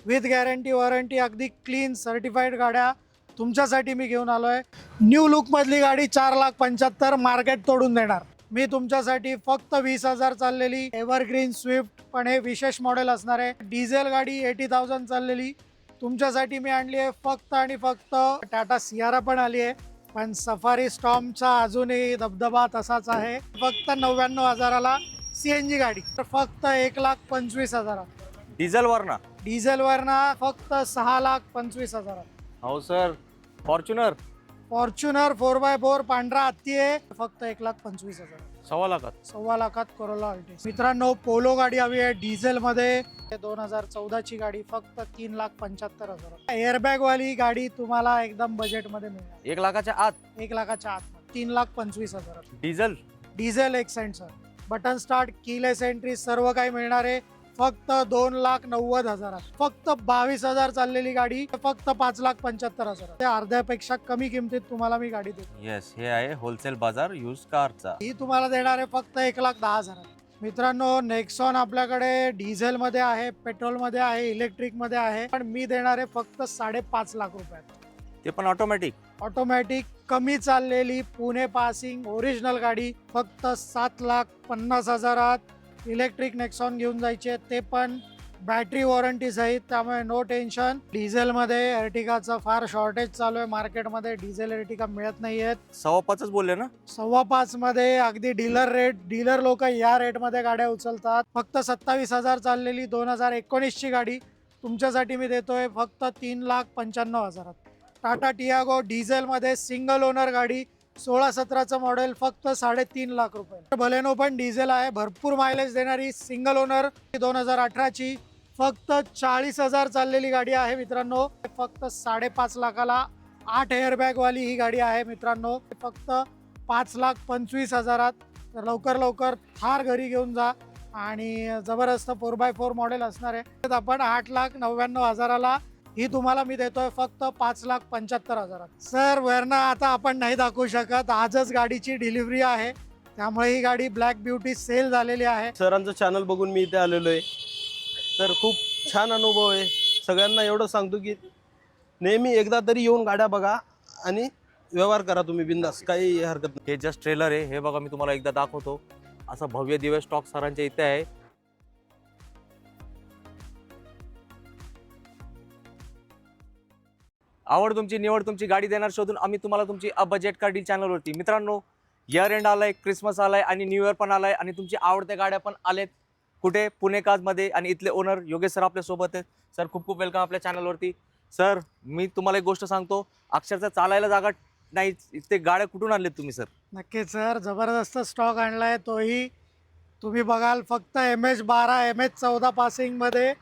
With guarantee warranty अगदी clean certified गाड्या तुमच्यासाठी मी घेऊन आलो आहे. न्यू लुकमधली गाडी 4,75,000 मार्केट तोडून देणार मी तुमच्यासाठी. फक्त 20,000 चाललेली एव्हरग्रीन स्विफ्ट, पण हे विशेष मॉडेल असणार आहे. डिझेल गाडी 80,000 चाललेली तुमच्यासाठी मी आणली आहे फक्त आणि फक्त. टाटा सियारा पण आली आहे, पण सफारी स्टॉर्मचा अजूनही दबदबा तसाच आहे. फक्त 99,000ला CNG गाडी, तर फक्त 1,25,000. डिझेलवर ना? डिझेलवर ना फक्त 6,25,000. हो सर. फॉर्च्युनर फॉर्च्युनर 4x4 पांढरा हत्ती आहे, फक्त 1,25,000. 1,15,00,000. 1,15,00,000 कोरोला अल्टिस. मित्रांनो, पोलो गाडी हवी आहे डिझेल मध्ये. 2014 ची गाडी फक्त 3,75,000. एअरबॅग वाली गाडी तुम्हाला एकदम बजेट मध्ये मिळणार. 1,00,000च्या आत. 1,00,000च्या आत 3,25,000. Diesel. Diesel accent sir, button start, keyless entry सर्व काही मिळणार आहे फक्त 2,90,000. फक्त 22,000 चाललेली गाडी फक्त 5,75,000. ते अर्ध्यापेक्षा कमी किमतीत तुम्हाला मी गाडी देतो. येस, हे आहे होलसेल बाजार यूज कारचा. ही तुम्हाला देणार आहे फक्त 1,10,000. मित्रांनो, नेक्सॉन आपल्याकडे डिझेल मध्ये आहे, पेट्रोल मध्ये आहे, इलेक्ट्रिक मध्ये आहे, पण मी देणार आहे फक्त 5.5 लाख रुपयात. ते पण ऑटोमॅटिक. ऑटोमॅटिक कमी चाललेली पुणे पासिंग ओरिजिनल गाडी फक्त 7,50,000. इलेक्ट्रिक नेक्सॉन घेऊन जायचे, ते पण बॅटरी वॉरंटी सहित, त्यामुळे नो टेन्शन. डिझेल मध्ये अर्टिगाचं फार शॉर्टेज चालू आहे मार्केटमध्ये. डिझेल अर्टिगा मिळत नाहीयेत. 5.25 बोलले ना? 5.25 मध्ये अगदी डीलर रेट. डीलर लोक या रेट मध्ये गाड्या उचलतात. फक्त 27,000 चाललेली 2019 ची गाडी तुमच्यासाठी मी देतोय फक्त 3,95,000. टाटा टियागो डिझेल मध्ये सिंगल ओनर गाडी 16-17चं मॉडेल फक्त 3.5 लाख रुपये. बलेनो पण डिझेल आहे, भरपूर मायलेज देणारी सिंगल ओनर 2018 ची फक्त 40,000 चाललेली गाडी आहे मित्रांनो. फक्त 5.5 लाखाला 8 एअरबॅग वाली ही गाडी आहे मित्रांनो, फक्त 5,25,000. तर लवकर लवकर थार घरी घेऊन जा. आणि जबरदस्त 4x4 मॉडेल असणार आहे. आपण 8,99,000ला ही तुम्हाला मी देतोय फक्त 5,75,000. सर वरना आता आपण नाही दाखवू शकत, आजच गाडीची डिलिव्हरी आहे, त्यामुळे ही गाडी ब्लॅक ब्युटी सेल झालेली आहे. सरांचं चॅनल बघून मी इथे आलेलो आहे, तर खूप छान अनुभव आहे. सगळ्यांना एवढं सांगतो की नेहमी एकदा तरी येऊन गाड्या बघा आणि व्यवहार करा तुम्ही बिंदास, काही हरकत नाही. हे जस्ट ट्रेलर आहे, हे बघा मी तुम्हाला एकदा दाखवतो. असा भव्य दिव्य स्टॉक सरांच्या इथे आहे. आवड तुमची, निवड तुमची, गाडी देणार शोधून आम्ही तुम्हाला तुमची अ बजेट कार डील चॅनलवरती. मित्रांनो, इयर एंड आलाय, क्रिसमस आलाय आणि न्यू इयर पण आलाय आणि तुमची आवडत्या गाड्या पण आलेत. कुठे? पुणे काजमध्ये. आणि इथले ओनर योगेश सर आपल्या सोबत आहेत. सर खूप खूप वेलकम आपल्या चॅनलवरती. सर मी तुम्हाला एक गोष्ट सांगतो, अक्षरशः चालायला जागा नाही, इथे गाड्या कुठून आणल्यात तुम्ही सर? नक्कीच सर, जबरदस्त स्टॉक आणलाय, तोही तुम्ही बघाल फक्त MH12 MH14 पासिंग मध्ये.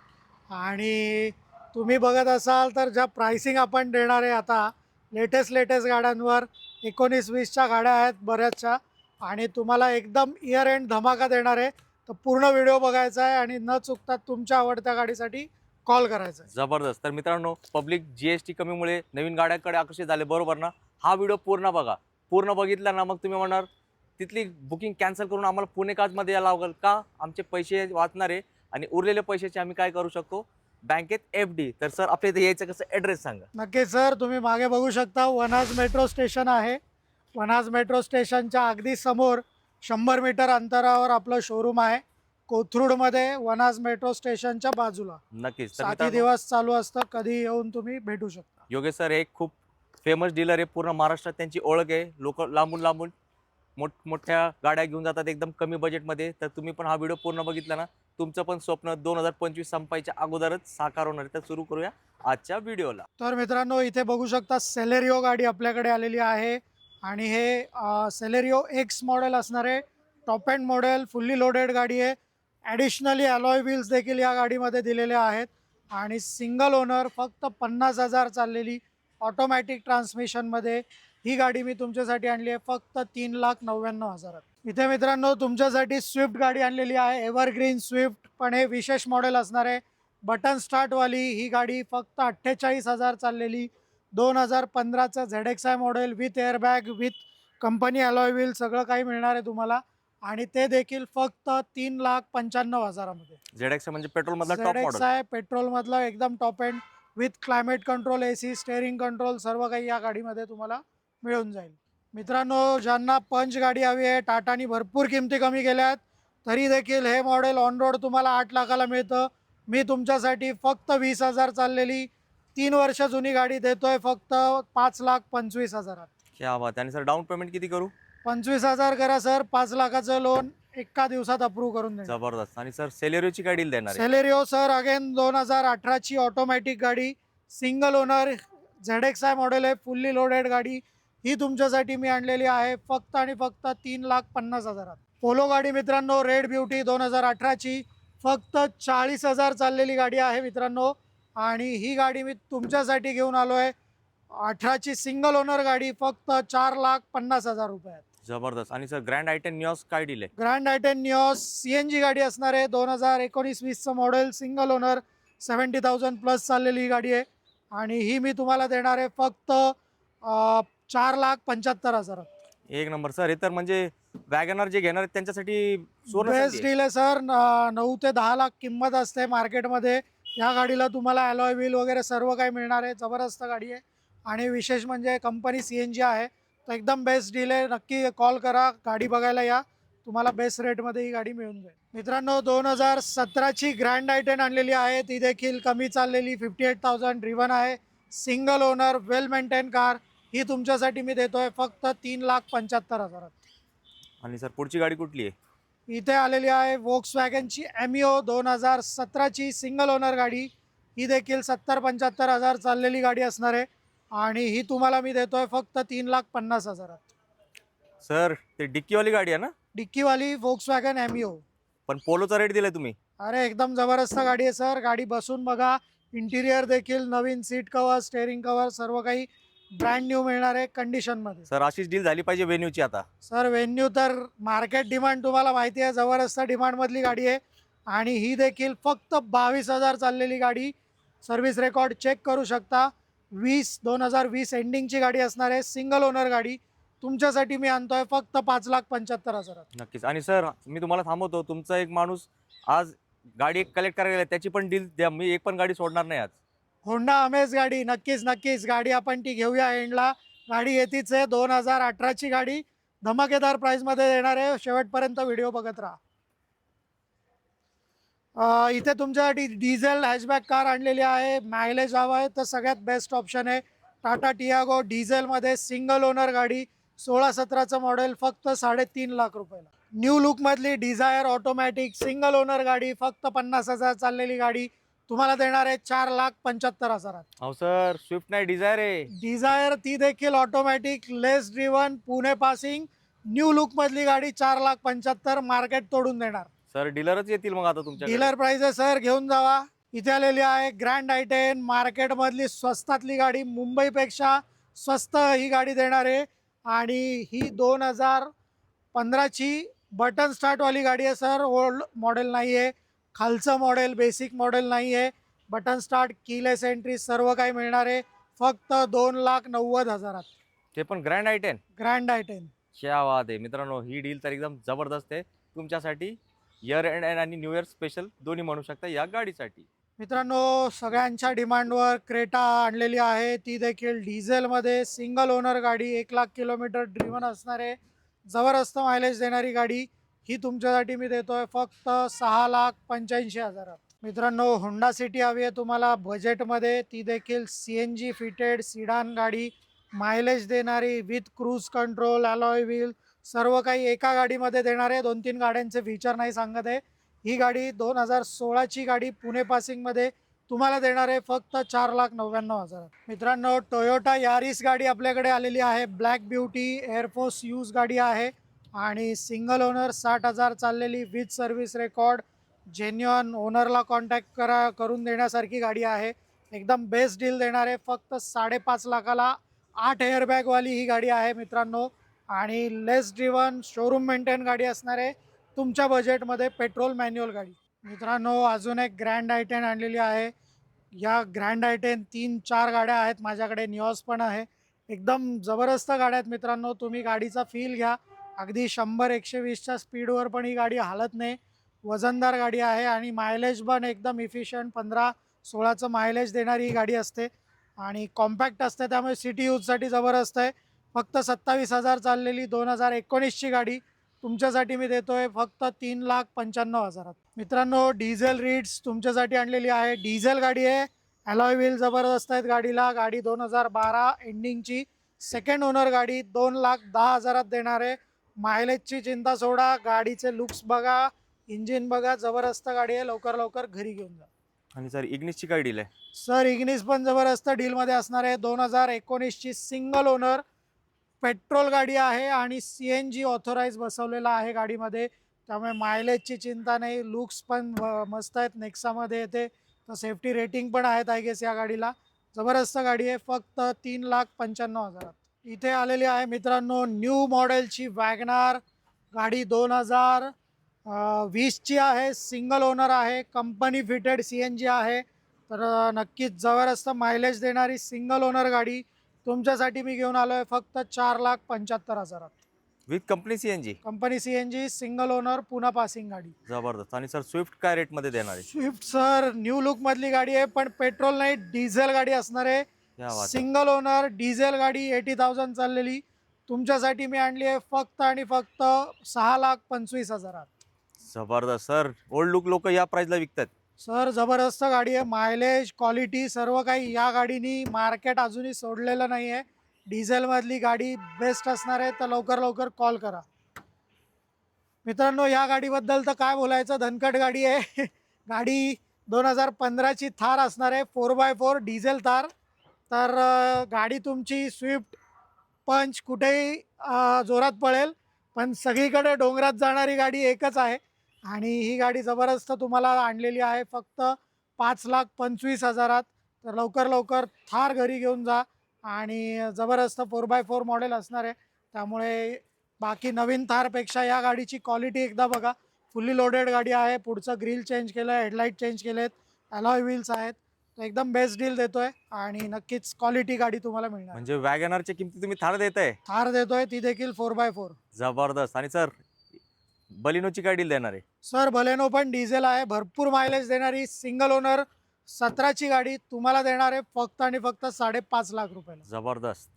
आणि तुम्ही बघत असाल तर ज्या प्राइसिंग आपण देणार आहे आता लेटेस्ट गाड्यांवर, 19-20च्या गाड्या आहेत बऱ्याचशा, आणि तुम्हाला एकदम इयर एंड धमाका देणार आहे. तर पूर्ण व्हिडिओ बघायचा आहे आणि न चुकता तुमच्या आवडत्या गाडीसाठी कॉल करायचा आहे. जबरदस्त. तर मित्रांनो, पब्लिक GST कमीमुळे नवीन गाड्यांकडे आकर्षित झाले, बरोबर ना? हा व्हिडिओ पूर्ण बघा. पूर्ण बघितला ना, मग तुम्ही म्हणणार तिथली बुकिंग कॅन्सल करून आम्हाला पुणे काजमध्ये यायला लागेल का? आमचे पैसे वाचणार आहे आणि उरलेल्या पैशाचे आम्ही काय करू शकतो? बँकेत FD. तर सर आपल्या इथे यायचं कसं, ॲड्रेस सांगा. नक्की सर, तुम्ही मागे बघू शकता वनाज मेट्रो स्टेशन आहे. वनाज मेट्रो स्टेशनच्या अगदी समोर 100 मीटर अंतरावर आपलं शोरूम आहे, कोथरूडमध्ये, वनाज मेट्रो स्टेशनच्या बाजूला. नक्कीच. तर 7 मित्रांनो, दिवस चालू असतं, कधी येऊन तुम्ही भेटू शकता. योगेश सर हे खूप फेमस डीलर आहे, पूर्ण महाराष्ट्रात त्यांची ओळख आहे. लोक लांबून लांबून मोठमोठ्या गाड्या घेऊन जातात एकदम कमी बजेटमध्ये. तर तुम्ही पण हा व्हिडिओ पूर्ण बघितला ना, तुमचं पण स्वप्न 2025 संपायच्या अगोदरच साकार होणार आहे. तर सुरू करूया आजच्या व्हिडिओला. तर मित्रांनो, इथे बघू शकता सेलेरिओ गाडी आपल्याकडे आलेली आहे. आणि हे सेलेरिओ X मॉडेल असणार आहे, top end model, fully loaded गाडी आहे. ॲडिशनली अलॉय व्हील्स देखील या गाडीमध्ये दिलेले आहेत. आणि सिंगल ओनर, फक्त 50,000 चाललेली ऑटोमॅटिक ट्रान्समिशनमध्ये ही गाडी मी तुमच्यासाठी आणली आहे फक्त 3,99,000. इथे मित्रांनो तुमच्यासाठी स्विफ्ट गाडी आणलेली आहे, एव्हरग्रीन स्विफ्ट, पण हे विशेष मॉडेल असणार आहे, बटन स्टार्टवाली. ही गाडी फक्त 48,000 चाललेली 2015चं ZXi model, with airbag, with company alloy wheel, सगळं काही मिळणार आहे तुम्हाला. आणि ते देखील फक्त 3,95,000मध्ये. ZX म्हणजे पेट्रोल मधला टॉप ZX मॉडेल. आहे पेट्रोल मधला एकदम top end with climate control, AC, steering control सर्व काही या गाडीमध्ये तुम्हाला मिळून जाईल. मित्रांनो, ज्यांना पंच गाडी हवी आहे, टाटानी भरपूर किमती कमी केल्या आहेत, तरी देखील हे मॉडेल ऑन रोड तुम्हाला 8 लाखाला मिळतं. मी तुमच्यासाठी फक्त 20,000 चाललेली 3 वर्ष जुनी गाडी देतोय फक्त 5,25,000. क्या बात आहे. आणि सर डाऊन पेमेंट किती करू? 25,000 करा सर, 5 लाखाचं लोन एका दिवसात अप्रूव्ह करून देणार. जबरदस्त. आणि सर सेलेरियोची काय डील देणार आहे? सेलेरिओ सर अगेन 2018ची ऑटोमॅटिक गाडी, सिंगल ओनर, ZX आहे मॉडेल आहे, फुल्ली लोडेड गाडी ही तुमच्यासाठी मी आणलेली आहे फक्त आणि फक्त 3,50,000. पोलो गाडी मित्रांनो, रेड ब्युटी 2018ची फक्त 40,000 चाललेली गाडी आहे मित्रांनो. आणि ही गाडी मी तुमच्यासाठी घेऊन आलो आहे. 18ची सिंगल ओनर गाडी फक्त 4,50,000 रुपयात. जबरदस्त. आणि सर ग्रँड आयटेन निऑस काय डील आहे? ग्रँड आयटेन निऑस CNG गाडी असणार आहे, 2019-20चं मॉडेल, सिंगल ओनर, 70,000 प्लस चाललेली ही गाडी आहे. आणि ही मी तुम्हाला देणार आहे फक्त 4,75,000. एक नंबर सर. हे तर म्हणजे वॅगनर जे घेणार आहेत त्यांच्यासाठी बेस्ट डील आहे सर. 9 ते 10 लाख किंमत असते मार्केटमध्ये. या गाडीला तुम्हाला अलॉय व्हील वगैरे सर्व काही मिळणार आहे. जबरदस्त गाडी आहे. आणि विशेष म्हणजे कंपनी CNG आहे, तर एकदम बेस्ट डील आहे. नक्की कॉल करा, गाडी बघायला या, तुम्हाला बेस्ट रेटमध्ये ही गाडी मिळून जाईल. मित्रांनो, 2017ची ग्रँड आयटेन आणलेली आहे, ती देखील कमी चाललेली, 58,000 ड्रिव्हन आहे, सिंगल ओनर, वेल मेंटेन कार. ही तुमच्यासाठी मी देतोय फक्त 3,75,000. आणि सर पुढची गाडी कुठली आहे? इथे आलेली आहे वोक्सवॅगनची एमिओ 2017ची सिंगल ओनर गाडी. ही देखील 70-75,000 चाललेली गाडी असणार आहे. आणि ही तुम्हाला मी देतोय फक्त 3,50,000. सर ते डिक्कीवाली गाडी आहे ना? डिक्कीवाली वोक्सवॅगन एमिओ. पण पोलोचा रेट दिलाय तुम्ही. अरे एकदम जबरदस्त गाडी आहे सर. गाडी बसून बघा, इंटिरियर देखील नवीन, सीट कव्हर, स्टेअरिंग कव्हर सर्व काही ब्रँड न्यू मिळणार आहे कंडिशनमध्ये. सर अशीच डील झाली पाहिजे वेन्यूची आता. सर वेन्यू तर मार्केट डिमांड तुम्हाला माहिती आहे, जबरदस्त डिमांडमधली गाडी आहे. आणि ही देखील फक्त 22,000 चाललेली गाडी. सर्व्हिस रेकॉर्ड चेक करू शकता. 2020 एंडिंगची गाडी असणार आहे, सिंगल ओनर गाडी. तुमच्यासाठी मी आणतोय फक्त 5,75,000. नक्कीच. आणि सर मी तुम्हाला थांबवतो. तुमचा एक माणूस आज गाडी एक कलेक्ट करायला गेला, त्याची पण डील द्या. मी एक पण गाडी सोडणार नाही आज. होंडा अमेज गाडी, नक्कीच गाडी आपण ती घेऊया एंडला. गाडी येतीच आहे, 2018ची गाडी, धमाकेदार प्राईसमध्ये देणार आहे. शेवटपर्यंत व्हिडिओ बघत राहा. इथे तुमच्यासाठी डिझेल हॅचबॅक कार आणलेली आहे. मायलेज हवं आहे तर सगळ्यात बेस्ट ऑप्शन आहे टाटा टियागो डिझेलमध्ये, सिंगल ओनर गाडी, 16-17चं मॉडेल, फक्त 3.5 लाख रुपयाला. न्यू लुकमधली डिझायर ऑटोमॅटिक सिंगल ओनर गाडी, फक्त 50,000 चाललेली गाडी तुम्हाला देणार आहे 4,75,000. हो सर, स्विफ्ट नाही डिझायर आहे. डिझायर ती देखील ऑटोमॅटिक, लेस ड्रिव्हन, पुणे पासिंग, न्यू लुकमधली गाडी 4,75,000 मार्केट तोडून देणार. सर डीलरच येतील मग आता तुमच्या. डीलर प्राइस आहे सर, घेऊन जावा. इथे आलेली आहे ग्रँड आयटेन, मार्केटमधली स्वस्तातली गाडी, मुंबईपेक्षा स्वस्त ही गाडी देणार आहे. आणि ही 2015ची बटन स्टार्टवाली गाडी आहे सर. ओल्ड मॉडेल नाही आहे, खालचं मॉडेल, बेसिक मॉडेल नाही आहे. बटन स्टार्ट, कीलेस एंट्री सर्व काही मिळणार आहे फक्त 2,90,000. ते पण ग्रँड आयटेन. ग्रँड आयटेन. क्या बात आहे मित्रांनो, ही डील तर एकदम जबरदस्त आहे तुमच्यासाठी. इयर एंड आणि न्यू इयर स्पेशल दोन्ही म्हणू शकता या गाडीसाठी. मित्रांनो, सगळ्यांच्या डिमांडवर क्रेटा आणलेली आहे, ती देखील डिझेलमध्ये, सिंगल ओनर गाडी, 1 लाख किलोमीटर ड्रिव्हन असणार आहे, जबरदस्त मायलेज देणारी गाडी. ही तुमच्यासाठी मी देतोय फक्त 6,85,000. मित्रांनो, होंडा सिटी हवी आहे तुम्हाला बजेटमध्ये, ती देखील CNG फिटेड सिडान गाडी, मायलेज देणारी, with cruise control, alloy wheel सर्व काही एका गाडीमध्ये देणार आहे. 2-3 गाड्यांचे फीचर नाही सांगत आहे. ही गाडी 2016ची गाडी, पुणे पासिंगमध्ये तुम्हाला देणार आहे फक्त 4,99,000. मित्रांनो, टोयोटा यारिस गाडी आपल्याकडे आलेली आहे, ब्लॅक ब्युटी, एअरफोर्स यूज गाडी आहे. आणि सिंगल ओनर, 60,000 चाललेली, विथ सर्व्हिस रेकॉर्ड, जेन्युअन, ओनरला कॉन्टॅक्ट करून देण्यासारखी गाडी आहे. एकदम बेस्ट डील देणार आहे फक्त 5.5 लाखाला. 8 एअरबॅगवाली ही गाडी आहे मित्रांनो. आणि लेस ड्रिव्हन, शोरूम मेंटेन गाडी असणार आहे तुमच्या बजेटमध्ये, पेट्रोल मॅन्युअल गाडी. मित्रांनो, अजून एक ग्रँड आयटेन आणलेली आहे. या ग्रँड आयटेन 3-4 गाड्या आहेत माझ्याकडे, निऑस पण आहे. एकदम जबरदस्त गाड्या आहेत मित्रांनो. तुम्ही गाडीचा फील घ्या अगदी 100-120च्या स्पीडवर पण ही गाडी हालत नाही. वजनदार गाडी आहे आणि मायलेज पण एकदम इफिशियंट 15-16चं मायलेज देणारी ही गाडी असते आणि कॉम्पॅक्ट असते, त्यामुळे सिटी यूजसाठी जबरदस्त आहे. फक्त 27,000 चाललेली 2019ची गाडी तुमच्यासाठी मी देतोय फक्त 3,95,000. मित्रांनो, डिझेल रीड्स तुमच्यासाठी आणलेली आहे. डिझेल गाडी आहे, अलॉय व्हील जबरदस्त आहेत गाडीला. गाडी 2012 एंडिंगची, सेकंड ओनर गाडी, 2,10,000 देणार आहे. मायलेजची चिंता सोडा, गाडीचे लुक्स बघा, इंजिन बघा, जबरदस्त गाडी आहे. लवकर लवकर घरी घेऊन जा. आणि सर इग्निसची काय डील आहे? सर इग्निस पण जबरदस्त डीलमध्ये असणार आहे. 2019ची सिंगल ओनर पेट्रोल गाडी आहे आणि CNG ऑथोराईज बसवलेला आहे गाडीमध्ये, त्यामुळे मायलेजची चिंता नाही. लुक्स पण मस्त आहेत, नेक्सामध्ये येते, तर सेफ्टी रेटिंग पण आहेत आय गेस या गाडीला. जबरदस्त गाडी आहे, फक्त 3,95,000. इथे आलेली आहे मित्रांनो न्यू मॉडेलची वॅगनार गाडी. 2020ची आहे, सिंगल ओनर आहे, कंपनी फिटेड CNG आहे, तर नक्कीच जबरदस्त मायलेज देणारी सिंगल ओनर गाडी तुमच्यासाठी मी घेऊन आलो आहे फक्त 4,75,000. With company CNG. Company CNG, single owner, पुन्हा पासिंग गाडी. जबरदस्त. आणि सर स्विफ्ट काय रेटमध्ये देणार आहे? स्विफ्ट सर न्यू लुक मधली गाडी आहे, पण पेट्रोल नाही, डिझेल गाडी असणार आहे. क्या बात आहे. सिंगल ओनर डिझेल गाडी 80,000 चाललेली तुमच्यासाठी मी आणली आहे फक्त आणि फक्त 6,25,000. जबरदस्त सर. ओल्ड लुक लोक या प्राइसला विकतात. सर जबरदस्त गाडी आहे, मायलेज, क्वालिटी सर्व काही या गाडीनी मार्केट अजूनही सोडलेलं नाही आहे. डिझेलमधली गाडी बेस्ट असणार आहे, तर लवकर लवकर कॉल करा. मित्रांनो, या गाडीबद्दल तर काय बोलायचं, धनकट गाडी आहे. गाडी 2015ची थार असणार आहे, 4x4 डिझेल थार. तर गाडी तुमची स्विफ्ट पंच कुठेही जोरात पळेल, पण सगळीकडे डोंगरात जाणारी गाडी एकच आहे आणि ही गाडी जबरदस्त तुम्हाला आणलेली आहे फक्त 5,25,000. तर लवकर लवकर थार घरी घेऊन जा आणि जबरदस्त 4x4 मॉडेल असणार आहे, त्यामुळे बाकी नवीन थारपेक्षा या गाडीची क्वालिटी एकदा बघा. फुल्ली लोडेड गाडी आहे, पुढचं ग्रिल चेंज केलं आहे, हेडलाईट चेंज केलेत, अलॉय व्हील्स आहेत, तर एकदम बेस्ट डील देतोय आणि नक्कीच क्वालिटी गाडी तुम्हाला मिळणार. म्हणजे वॅगनरची किमती तुम्ही थार देताय? थार देतोय, ती देखील 4x4. जबरदस्त. आणि सर बलिनोची काय डील देणार आहे? सर बलेनो पण डिझेल आहे, भरपूर मायलेज देणारी सिंगल ओनर 17ची गाडी तुम्हाला देणार आहे फक्त आणि फक्त 5.5 लाख रुपयाला. जबरदस्त.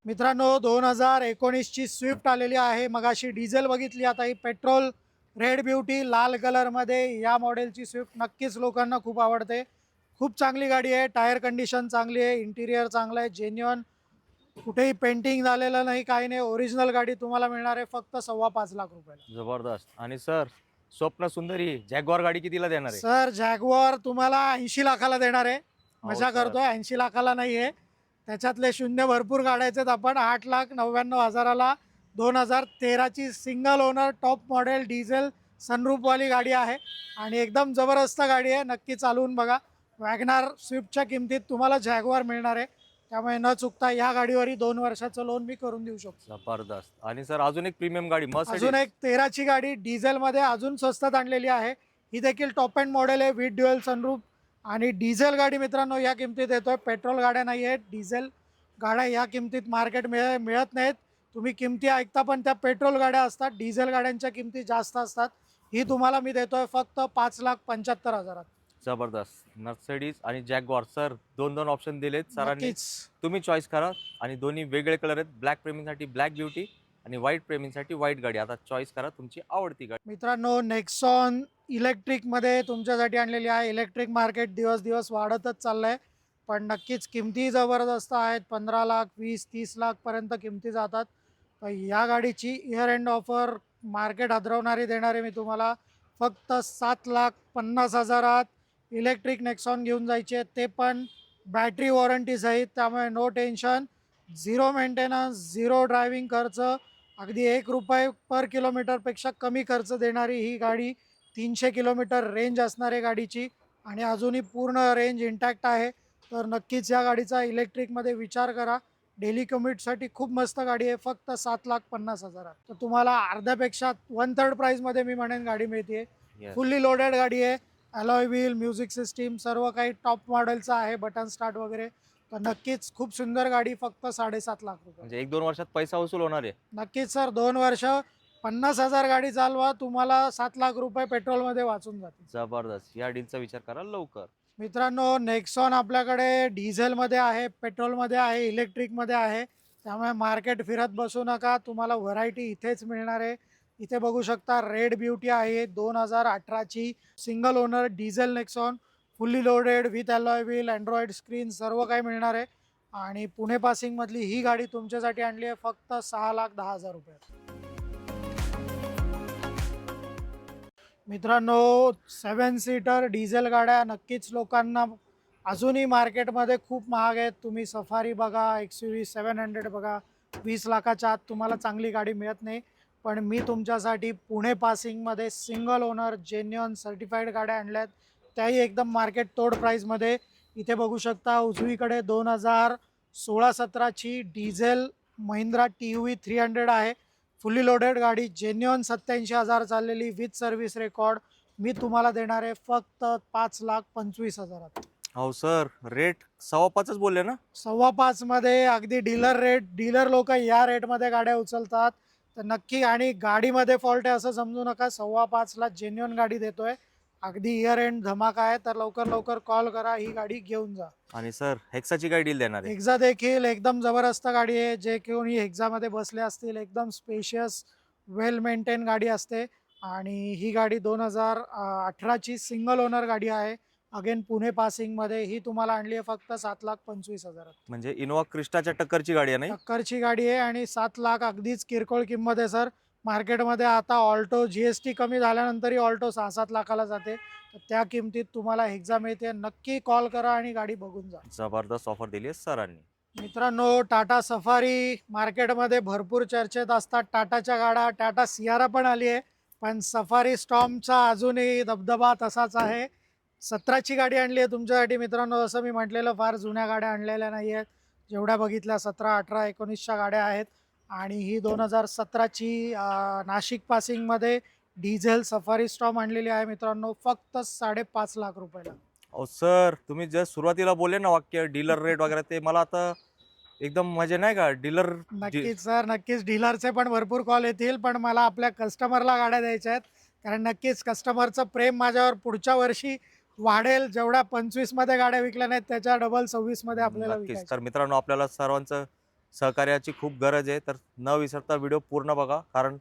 मित्रांनो, 2019ची स्विफ्ट आलेली आहे. मगाशी डिझेल बघितली, आता ही पेट्रोल रेड ब्युटी लाल कलरमध्ये. या मॉडेलची स्विफ्ट नक्कीच लोकांना खूप आवडते. खूप चांगली गाडी आहे, टायर कंडिशन चांगली आहे, इंटिरियर चांगलं आहे, जेन्युअन, कुठेही पेंटिंग झालेलं नाही, काही नाही. ओरिजिनल गाडी तुम्हाला मिळणार आहे फक्त 5.25 लाख रुपयाला. जबरदस्त. आणि सर स्वप्न सुंदरी जॅग्वार गाडी कितीला देणार आहे? सर जॅग्वार तुम्हाला 80 लाखाला देणार आहे. मजा सर. करतोय, 80 लाखाला नाही आहे, त्याच्यातले शून्य भरपूर काढायचे आहेत आपण. 8,99,000ला 2013ची single owner top model diesel सनरूफवाली गाडी आहे आणि एकदम जबरदस्त गाडी आहे. नक्की चालवून बघा. वॅगनार स्विफ्टच्या किमतीत तुम्हाला जॅग्वार मिळणार आहे, त्यामुळे न चुकता या गाडीवरही 2 वर्षाचं लोन मी करून देऊ शकतो. जबरदस्त. आणि सर अजून एक प्रीमियम गाडी अजून एक 13ची गाडी डिझेलमध्ये अजून स्वस्तात आणलेली आहे. ही देखील टॉप एंड मॉडेल आहे विथ ड्युअल सनरूफ आणि डिझेल गाडी. मित्रांनो, या किमतीत येतोय. पेट्रोल गाड्या नाही आहेत, डिझेल गाड्या या किमतीत मार्केट मिळत नाहीत. तुम्ही किमती ऐकता पण त्या पेट्रोल गाड्या असतात, डिझेल गाड्यांच्या किमती जास्त असतात. ही तुम्हाला मी देतोय फक्त 5,75,000. जबरदस्त. मर्सिडीज आणि जॅग्वार सर दोन ऑप्शन दिलेत सरांनी, नक्कीच. तुम्ही चॉईस करा. आणि दोन्ही वेगळे कलर आहेत, ब्लॅक प्रेमींसाठी ब्लॅक ब्युटी आणि व्हाईट प्रेमींसाठी व्हाईट गाडी. आता चॉईस करा तुमची आवडती गाडी. मित्रांनो, नेक्सॉन इलेक्ट्रिकमध्ये तुमच्यासाठी आणलेली आहे. इलेक्ट्रिक मार्केट दिवस दिवस वाढतच चाललं आहे, पण नक्कीच किमती जबरदस्त आहेत. 15 लाख, 20-30 लाखपर्यंत किमती जातात. तर या गाडीची इयर एंड ऑफर मार्केट हादरवणारी देणारे मी तुम्हाला फक्त 7,50,000. इलेक्ट्रिक नेक्सॉन घेऊन जायचे, ते पण बॅटरी वॉरंटी सहित, त्यामुळे no tension, zero maintenance, zero driving खर्च, अगदी 1 रुपये पर किलोमीटरपेक्षा कमी खर्च देणारी ही गाडी. 300 किलोमीटर रेंज असणार आहे गाडीची आणि अजूनही पूर्ण रेंज इंटॅक्ट आहे. तर नक्कीच या गाडीचा इलेक्ट्रिकमध्ये विचार करा. डेली कम्युटसाठी खूप मस्त गाडी आहे, फक्त 7,50,000. तर तुम्हाला अर्ध्यापेक्षा 1/3 प्राईजमध्ये मी म्हणेन गाडी मिळते. Yes. फुल्ली लोडेड गाडी आहे, अलॉय व्हील, म्युझिक सिस्टीम सर्व काही टॉप मॉडेलचं आहे, बटन स्टार्ट वगैरे तर नक्कीच खूप सुंदर गाडी, फक्त 7.5 लाख रुपये. म्हणजे 1-2 वर्षात पैसा वसूल होणार आहे. नक्कीच सर, 2 वर्ष 50,000 गाडी चालवा, तुम्हाला 7 लाख रुपये पेट्रोलमध्ये वाचून जातील. जबरदस्त. या डीलचा विचार करा लवकर. मित्रांनो, नेक्सॉन आपल्याकडे डिझेलमध्ये आहे, पेट्रोलमध्ये आहे, इलेक्ट्रिकमध्ये आहे. त्यामुळे मार्केट फिरत बसू नका, तुम्हाला व्हरायटी इथेच मिळणार आहे. इथे बघू शकता रेड ब्युटी आहे 2018ची single owner diesel Nexon, fully loaded with alloy wheel, Android screen, सर्व काही मिळणार आहे. आणि पुणे पासिंगमधली ही गाडी तुमच्यासाठी आणली आहे फक्त 6,10,000 रुपये. मित्रांनो, 7 सीटर डिझेल गाड्या नक्कीच लोकांना अजूनही मार्केटमध्ये खूप महाग आहेत. तुम्ही सफारी बघा, XUV 700 बघा, 20 लाखाच्या आत तुम्हाला चांगली गाडी मिळत नाही. पण मी तुमच्यासाठी पुणे पासिंगमध्ये सिंगल ओनर जेन्युअन सर्टिफाईड गाड्या आणल्या आहेत, त्याही एकदम मार्केट तोड प्राईजमध्ये. इथे बघू शकता उजवीकडे 2016-17ची डिझेल महिंद्रा TUV 300 आहे, फुल्ली लोडेड गाडी, जेन्युअन 87,000 चाललेली विथ सर्व्हिस रेकॉर्ड. मी तुम्हाला देणार आहे फक्त 5,25,000. हो सर, रेट 5.25च बोलले ना? 5.25 मध्ये अगदी डीलर रेट. डीलर लोक या रेटमध्ये गाड्या उचलतात, तर नक्की. आणि गाडीमध्ये फॉल्ट आहे असं समजू नका, 5.25ला जेन्युअन गाडी देतोय. अगदी इयर एंड धमाका आहे, तर लवकर लवकर कॉल करा, ही गाडी घेऊन जा. आणि सर, हेक्साची काय डील देणार आहे? हेक्सा देखील एकदम जबरदस्त गाडी आहे. जे कोणी हेक्सामध्ये बसले असतील, एकदम स्पेशियस वेल मेंटेन गाडी असते. आणि ही गाडी 2018ची सिंगल ओनर गाडी आहे, अगेन पुणे पासिंगमध्ये. ही तुम्हाला आणली आहे फक्त 7,25,000. म्हणजे इनोवा क्रिस्टाच्या टक्करची गाडी आहे नाही? टक्करची गाडी आहे आणि 7 लाख अगदीच किरकोळ किंमत आहे सर. मार्केटमध्ये आता ऑल्टो GST कमी झाल्यानंतरही ऑल्टो 6-7 लाखाला जाते, तर त्या किमतीत तुम्हाला हेक्सा मिळते. नक्की कॉल करा आणि गाडी बघून जा. जबरदस्त ऑफर दिली आहे सरांनी. मित्रांनो, टाटा सफारी मार्केटमध्ये भरपूर चर्चेत असतात. टाटाच्या गाड्या, टाटा सियारा पण आली आहे, पण सफारी स्टॉर्मचा अजूनही दबदबा तसाच आहे. 17ची गाडी आणली आहे तुमच्यासाठी मित्रांनो. असं मी म्हटलेलं, फार जुन्या गाड्या आणलेल्या नाही आहेत. जेवढ्या बघितल्या 17, 18, 19च्या गाड्या आहेत. आणि ही 2017ची नाशिक पासिंगमध्ये डिझेल सफारी स्टॉर्म आणलेली आहे मित्रांनो, फक्त 5.5 लाख रुपयाला. अहो सर, तुम्ही जर सुरुवातीला बोलले ना वाक्य डीलर रेट वगैरे, ते मला आता एकदम म्हणजे नाही का डीलर. नक्कीच सर, नक्कीच. डीलरचे पण भरपूर कॉल येतील, पण मला आपल्या कस्टमरला गाड्या द्यायच्या आहेत. कारण नक्कीच कस्टमरचं प्रेम माझ्यावर पुढच्या वर्षी वाढेल. जेवढ्या 25मध्ये गाड्या विकल्या नाहीत, त्याच्या डबल 26मध्ये आपल्याला नक्कीच. विकायच्या. तर मित्रांनो, आपल्याला सर्वांचं सहकार्याची खूप गरज आहे, तर न विसरता व्हिडिओ पूर्ण बघा. कारण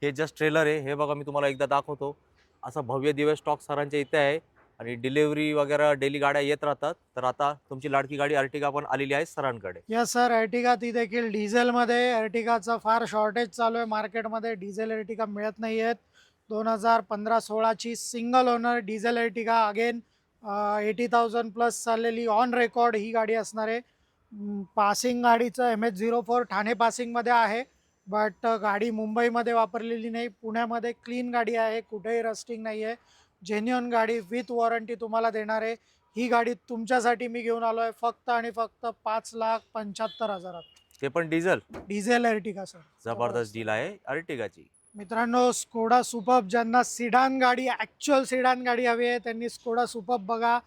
हे जस्ट ट्रेलर आहे. हे बघा, मी तुम्हाला एकदा दाखवतो. असा भव्य दिव्य स्टॉक सरांच्या इथे आहे आणि डिलिव्हरी वगैरे डेली गाड्या येत राहतात. तर आता तुमची लाडकी गाडी अर्टिगा पण आलेली आहे सरांकडे. यस सर, अर्टिगा ती देखील डिझेलमध्ये. अर्टिगाचं फार शॉर्टेज चालू आहे मार्केटमध्ये, डिझेल अर्टिगा मिळत नाही आहेत. 2015-16ची single owner diesel Ertiga, again 80,000 plus चाललेली, ऑन रेकॉर्ड ही गाडी असणार आहे. पासिंग गाडीचं MH04 ठाणे पासिंगमध्ये आहे, बट गाडी मुंबईमध्ये वापरलेली नाही. पुण्यामध्ये क्लीन गाडी आहे, कुठेही रस्टिंग नाही आहे, जेन्युअन गाडी विथ वॉरंटी तुम्हाला देणार आहे. ही गाडी तुमच्यासाठी मी घेऊन आलो आहे फक्त आणि फक्त 5,75,000. ते पण डिझेल. Diesel Ertiga sir. जबरदस्त डील आहे अर्टिगाची. मित्रांनो, स्कोडा सुपर्ब, ज्यांना सिडान गाडी, ॲक्च्युअल सिडान गाडी हवी आहे, त्यांनी स्कोडा सुपर्ब बघा.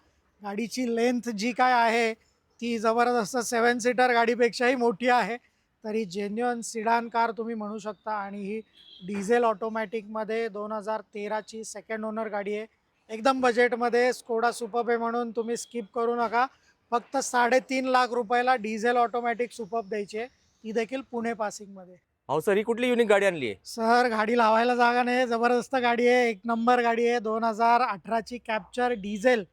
गाडीची लेंथ जी काय आहे ती जबरदस्त 7 सीटर गाडीपेक्षाही मोठी आहे, तरी जेन्युअन सिडान कार तुम्ही म्हणू शकता. आणि ही डिझेल ऑटोमॅटिकमध्ये 2013ची सेकंड ओनर गाडी आहे, एकदम बजेटमध्ये. स्कोडा सुपर्ब आहे म्हणून तुम्ही स्किप करू नका. फक्त 3.5 लाख रुपयाला डिझेल ऑटोमॅटिक सुपर्ब द्यायची आहे, ती देखील पुणे पासिंगमध्ये. अहो सर, ही कुठली युनिक गाडी आणली आहे? सर, गाडी लावायला जागा नाही, जबरदस्त गाडी आहे, एक नंबर गाडी आहे. 2018ची कॅप्चर डिझेल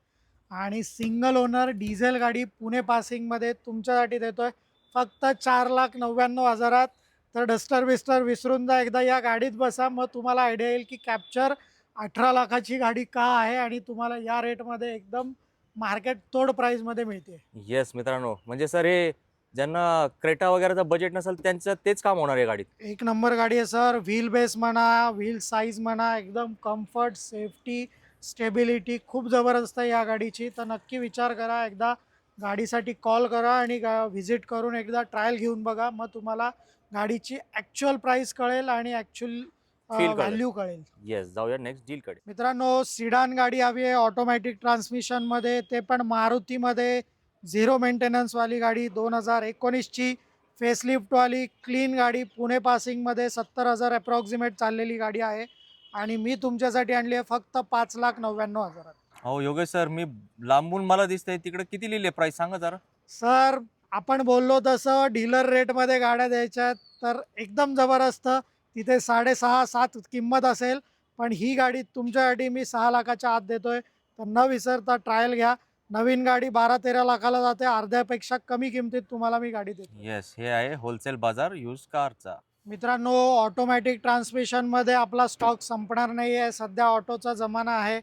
आणि सिंगल ओनर डिझेल गाडी पुणे पासिंगमध्ये तुमच्यासाठी देतोय फक्त 4,99,000. तर डस्टर बिस्टर विसरून जा, एकदा या गाडीत बसा, मग तुम्हाला आयडिया येईल की कॅप्चर 18 लाखाची गाडी का आहे आणि तुम्हाला या रेटमध्ये एकदम मार्केट तोड प्राईजमध्ये मिळते. येस मित्रांनो, म्हणजे सर हे ज्यांना क्रेटा वगैरेचा बजेट नसेल त्यांचं तेच काम होणार आहे गाडीत. एक नंबर गाडी आहे सर. व्हील बेस म्हणा, व्हील साईज म्हणा, एकदम कम्फर्ट, सेफ्टी, स्टेबिलिटी खूप जबरदस्त आहे या गाडीची. तर नक्की विचार करा, एकदा गाडीसाठी कॉल करा आणि व्हिजिट करून एकदा ट्रायल घेऊन बघा, मग तुम्हाला गाडीची ॲक्च्युअल प्राइस कळेल आणि ॲक्च्युअल व्हॅल्यू कळेल. येस, जाऊया नेक्स्ट डीलकडे. मित्रांनो, सिडान गाडी हवी आहे ऑटोमॅटिक ट्रान्समिशनमध्ये, ते पण मारुतीमध्ये. झिरो मेंटेनन्सवाली गाडी 2019ची फेसलिफ्टवाली क्लीन गाडी पुणे पासिंगमध्ये 70,000 अप्रॉक्सिमेट चाललेली गाडी आहे आणि मी तुमच्यासाठी आणली आहे फक्त 5,99,000. अहो योगेश सर, मी लांबून मला दिसतंय तिकडे किती लिहिले प्राइस सांगा जरा. सर आपण बोललो तसं डीलर रेटमध्ये गाड्या द्यायच्या तर एकदम जबरदस्त तिथे 6.5-7 किंमत असेल, पण ही गाडी तुमच्यासाठी मी 6 लाखाच्या आत देतोय. तर न विसरता ट्रायल घ्या. नवीन गाडी 12-13 लाखाला जाते, अर्ध्यापेक्षा कमी किमतीत तुम्हाला मी गाडी देतो. येस, हे आहे होलसेल बाजार यूज कारचा. मित्रांनो, ऑटोमॅटिक ट्रान्समिशनमध्ये आपला स्टॉक संपणार नाही आहे. सध्या ऑटोचा जमाना आहे.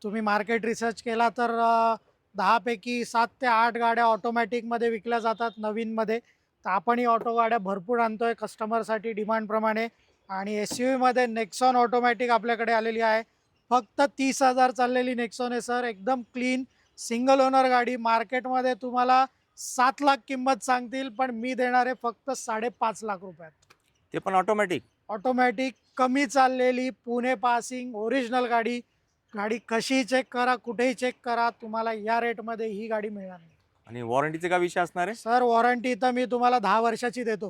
तुम्ही मार्केट रिसर्च केला तर 10 पैकी 7 ते 8 गाड्या ऑटोमॅटिकमध्ये विकल्या जातात नवीनमध्ये. तर आपणही ऑटो गाड्या भरपूर आणतोय कस्टमरसाठी डिमांडप्रमाणे. आणि SUVमध्ये नेक्सॉन ऑटोमॅटिक आपल्याकडे आलेली आहे. फक्त 30,000 चाललेली नेक्सॉन आहे सर, एकदम क्लीन सिंगल ओनर गाडी. मार्केटमध्ये तुम्हाला 7 लाख किंमत सांगतील, पण मी देणार आहे फक्त 5.5 लाख रुपयात. ते पण ऑटोमॅटिक. ऑटोमॅटिक कमी चाललेली पुणे पासिंग ओरिजिनल गाडी. गाडी कशीही चेक करा, कुठेही चेक करा, तुम्हाला या रेटमध्ये ही गाडी मिळणार नाही. आणि वॉरंटीचे काय विषय असणार आहे? सर वॉरंटी तर मी तुम्हाला 10 वर्षाची देतो.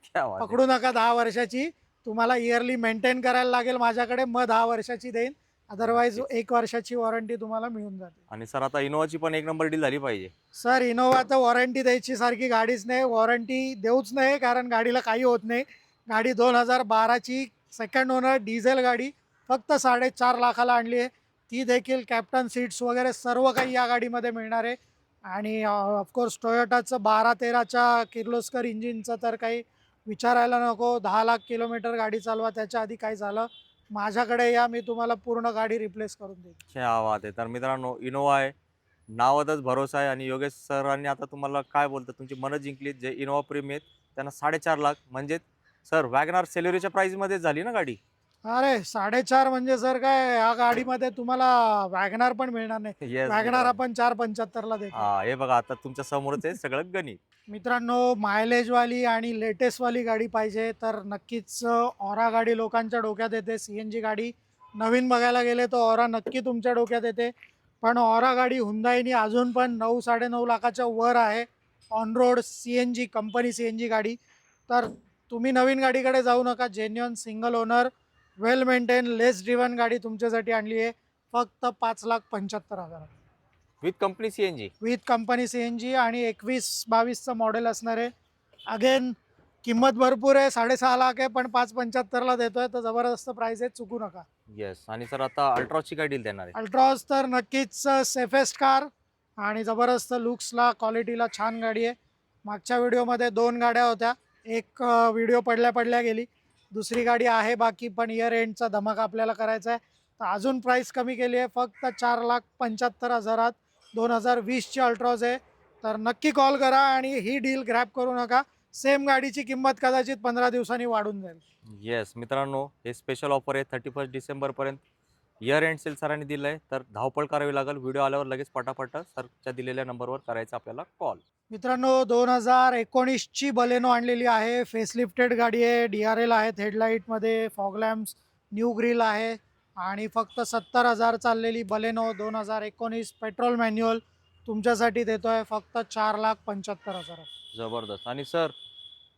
क्या बात आहे. पकडू नका 10 वर्षाची. तुम्हाला इयरली मेंटेन करायला लागेल माझ्याकडे, मग 10 वर्षाची देईन. अदरवाईज 1 वर्षाची वॉरंटी तुम्हाला मिळून जाते. आणि सर आता इनोवाची पण 1 नंबर डील झाली पाहिजे. सर इनोवा तर वॉरंटी द्यायची सारखी गाडीच नाही, वॉरंटी देऊच नाही, कारण गाडीला काही होत नाही. गाडी 2012ची सेकंड ओनर डिझेल गाडी फक्त 4.5 लाखाला आणली आहे. ती देखील कॅप्टन सीट्स वगैरे सर्व काही या गाडीमध्ये मिळणार आहे. आणि ऑफकोर्स टोयोटाचं 12-13च्या किर्लोस्कर इंजिनचं तर काही विचारायला नको. 10 लाख किलोमीटर गाडी चालवा, त्याच्या आधी काय झालं. माझ्याकडे या, मी तुम्हाला पूर्ण गाडी रिप्लेस करून देईन. क्या बात आहे. तर मित्रांनो, इनोवा आहे, नावातच भरोसा आहे. आणि योगेश सरांनी आता तुम्हाला काय बोलतात, तुमची मनं जिंकलीत. जे इनोवा प्रेमी आहेत त्यांना 4.5 लाख म्हणजे सर वॅगनार सेलेरीच्या प्राइसमध्ये झाली ना गाडी. अरे 4.5 म्हणजे सर काय, या गाडीमध्ये तुम्हाला वॅगनार पण मिळणार नाही. Yes, वॅगनार आपण 4.75ला देतो. हा, हे बघा आता तुमच्या समोरच आहे सगळं गणित. मित्रांनो, मायलेजवाली आणि लेटेस्टवाली गाडी पाहिजे तर नक्कीच ऑरा गाडी लोकांच्या डोक्यात येते. CNG गाडी नवीन बघायला गेले तर ऑरा नक्की तुमच्या डोक्यात येते, पण ऑरा गाडी हुंदाईनी अजून पण 9-9.5 लाखाच्या वर आहे. On road CNG company CNG गाडी. तर तुम्ही नवीन गाडीकडे जाऊ नका. जेन्युअन सिंगल ओनर वेल मेंटेन लेस ड्रिव्हन गाडी तुमच्यासाठी आणली आहे फक्त 5,75,000 with company CNG. With company CNG आणि 21-22चं मॉडेल असणार आहे. अगेन किंमत भरपूर आहे, 6.5 लाख आहे, पण 5.75ला देतोय, तर जबरदस्त प्राइस आहे, चुकू नका. येस. आणि सर आता अल्ट्रॉसची काय डील देणार आहे? अल्ट्रॉस तर नक्कीच सेफेस्ट कार आणि जबरदस्त लुक्सला क्वालिटीला छान गाडी आहे. मागच्या व्हिडिओमध्ये 2 गाड्या होत्या, एक व्हिडिओ पडल्या गेली. दुसरी गाडी आहे बाकी, पण इयर एंडचा धमाका आपल्याला करायचा आहे. तर अजून प्राईस कमी केली आहे, फक्त 4,75,000 2020ची अल्ट्रॉज आहे. तर नक्की कॉल करा आणि ही डील ग्रॅब करू नका. सेम गाडीची किंमत कदाचित 15 दिवसांनी वाढून जाईल. येस मित्रांनो, हे स्पेशल ऑफर आहे 31 डिसेंबरपर्यंत. इयर एंड सेल सरांनी दिलं आहे, तर धावपळ करावी लागेल. व्हिडिओ आल्यावर लगेच पटापट सरच्या दिलेल्या नंबरवर करायचा आपल्याला कॉल. मित्रांनो, 2019ची बलेनो आणलेली आहे. फेसलिफ्टेड गाडी आहे, DRL आहेत हेडलाईटमध्ये, फॉग लॅम्प्स, न्यू ग्रिल आहे आणि फक्त 70,000 चाललेली बलेनो 2019 पेट्रोल मॅन्युअल तुमच्यासाठी देतोय फक्त 4,75,000. जबरदस्त. आणि सर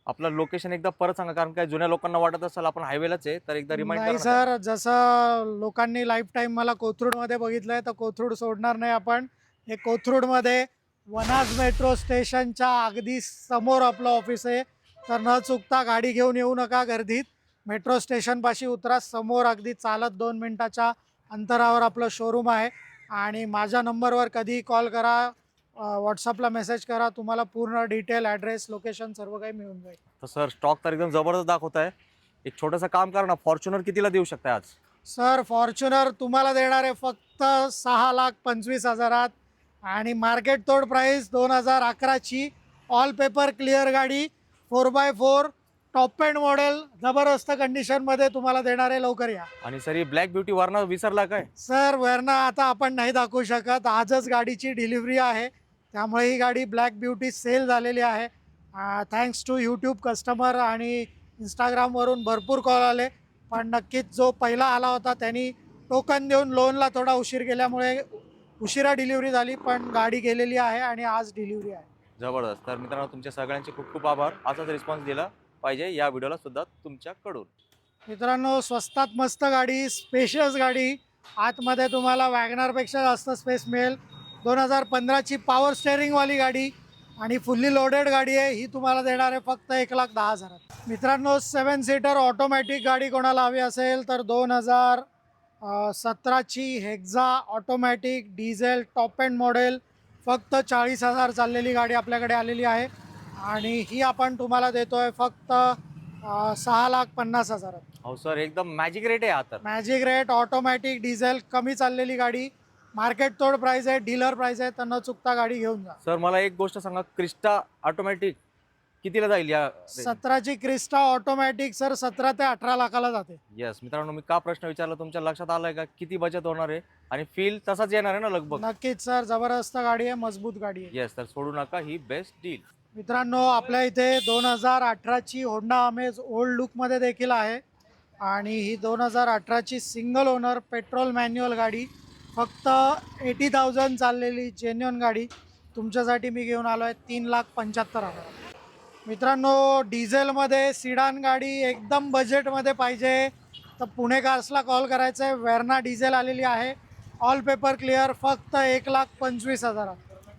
आपलं लोकेशन एकदा परत सांगा, कारण काय जुन्या लोकांना वाटत असेल आपण हायवेलाच आहे, तर एकदा रिमाइंड नाही करा. सर, जसं लोकांनी लाईफ टाईम मला कोथरूडमध्ये बघितलंय, तर कोथरूड सोडणार नाही आपण. हे कोथरूडमध्ये वनाज मेट्रो स्टेशनच्या अगदी समोर आपलं ऑफिस आहे. तर न चुकता गाडी घेऊन येऊ नका गर्दीत. मेट्रो स्टेशनपाशी उतरा, समोर अगदी चालत 2 मिनिटाच्या अंतरावर आपलं शोरूम आहे. आणि माझ्या नंबरवर कधीही कॉल करा, व्हॉट्सअपला मेसेज करा, तुम्हाला पूर्ण डिटेल, ॲड्रेस, लोकेशन सर्व काही मिळून जाईल. तर सर स्टॉक तर एकदम जबरदस्त दाखवत आहे. एक छोटंसं काम करा ना, फॉर्च्युनर कितीला देऊ शकता आज? सर फॉर्च्युनर तुम्हाला देणार आहे फक्त 6,25,000 आणि मार्केट तोड प्राईस 2011ची ऑल पेपर क्लिअर गाडी 4x4 टॉप एंड मॉडेल जबरदस्त कंडिशनमध्ये तुम्हाला देणार आहे. लवकर या. आणि सर ही ब्लॅक ब्युटी वरना विसरला काय? सर वरना आता आपण नाही दाखवू शकत, आजच गाडीची डिलिव्हरी आहे, त्यामुळे ही गाडी ब्लॅक ब्युटी सेल झालेली आहे. थँक्स टू यूट्यूब कस्टमर आणि इंस्टाग्रामवरून भरपूर कॉल आले, पण नक्कीच जो पहिला आला होता त्यांनी टोकन देऊन लोनला थोडा उशीर केल्यामुळे उशिरा डिलिव्हरी झाली, पण गाडी गेलेली आहे आणि आज डिलिव्हरी आहे. जबरदस्त. तर मित्रांनो, तुमच्या सगळ्यांचे खूप खूप आभार. असाच रिस्पॉन्स दिला पाहिजे या व्हिडिओला सुद्धा तुमच्याकडून. मित्रांनो, स्वस्तात मस्त गाडी, स्पेशियस गाडी. आतमध्ये तुम्हाला वॅगनारपेक्षा जास्त स्पेस मिळेल. 2015ची पॉवर स्टेअरिंगवाली गाडी आणि फुल्ली लोडेड गाडी आहे. ही तुम्हाला देणार आहे फक्त 1,10,000. मित्रांनो, 7 सीटर ऑटोमॅटिक गाडी कोणाला हवी असेल तर 2017ची Hexa automatic diesel top end model, फक्त 40,000 चाललेली गाडी आपल्याकडे आलेली आहे आणि ही आपण तुम्हाला देतोय फक्त 6,50,000. हो सर, एकदम मॅजिक रेट आहे हा तर. मॅजिक रेट, ऑटोमॅटिक डिझेल, कमी चाललेली गाडी, मार्केट तोड प्राइस आहे, डीलर प्राइस आहे, तर न चुकता गाडी घेऊन जा. सर मला एक गोष्ट सांगा, क्रिस्टा ऑटोमॅटिक कितीला जाईल या? 17ची क्रिस्टा ऑटोमॅटिक सर 17 ते 18 लाखाला जाते. येस मित्रांनो, मी का प्रश्न विचारला तुमच्या लक्षात आलाय का? किती बचत होणार आहे आणि फील तसाच येणार आहे ना लगभग? नक्कीच सर, जबरदस्त गाडी आहे, मजबूत गाडी आहे. येस, तर सोडू नका ही बेस्ट डील. मित्रांनो, आपल्या इथे 2018ची होंडा अमेज ओल्ड लुकमध्ये देखील आहे आणि ही 2018ची सिंगल ओनर पेट्रोल मॅन्युअल गाडी, फक्त 80,000 चाललेली जेन्युअन गाडी तुमच्यासाठी मी घेऊन आलो आहे 3,75,000. मित्रांनो, डिझेलमध्ये सिडान गाडी एकदम बजेटमध्ये पाहिजे तर पुणे कार्सला कॉल करायचं आहे. वेर्ना डिझेल आलेली आहे, ऑल पेपर क्लिअर, फक्त 1,25,000.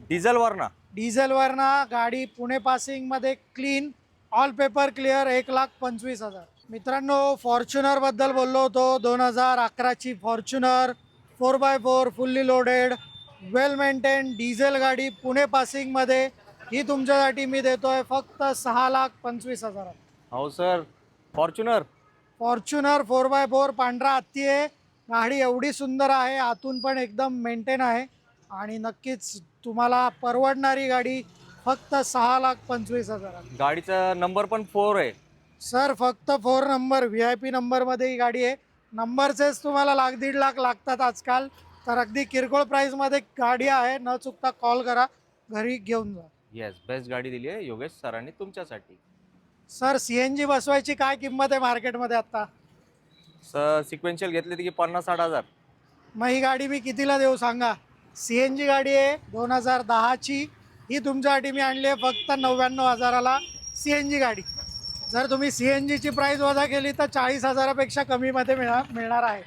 डिझेलवर ना? डिझेलवरना गाडी पुणे पासिंगमध्ये क्लीन, ऑल पेपर क्लिअर, 1,25,000. मित्रांनो, फॉर्च्युनरबद्दल बोललो होतो. 2011ची Fortuner 4x4 fully loaded well maintain diesel गाडी पुणे पासिंगमध्ये, ही तुमच्यासाठी मी देतोय फक्त 6,25,000. हो सर, फॉर्च्युनर 4x4 पांढरा हत्ती आहे. गाडी एवढी सुंदर आहे, आतून पण एकदम मेंटेन आहे आणि नक्कीच तुम्हाला परवडणारी गाडी फक्त 6,25,000. गाडीचा नंबर पण 4 आहे सर, फक्त 4 नंबर VIP नंबरमध्ये ही गाडी आहे. नंबरचेच तुम्हाला 1,00,000 1,50,000 लागतात आजकाल, तर अगदी किरकोळ प्राईसमध्ये गाडी आहे. न चुकता कॉल करा, घरी घेऊन जा. येस, बेस्ट गाडी दिली आहे योगेश सरांनी तुमच्यासाठी. सर, CNG बसवायची काय किंमत आहे मार्केटमध्ये आता? सर सिक्वेन्शियल घेतली की 50-60 हजार. मग ही गाडी मी कितीला देऊ सांगा? CNG गाडी आहे 2010ची, ही तुमच्यासाठी मी आणली आहे फक्त 99,000ला CNG गाडी. जर तुम्ही CNGची प्राइस वजा केली तर 40,000पेक्षा कमीमध्ये मिळणार आहे.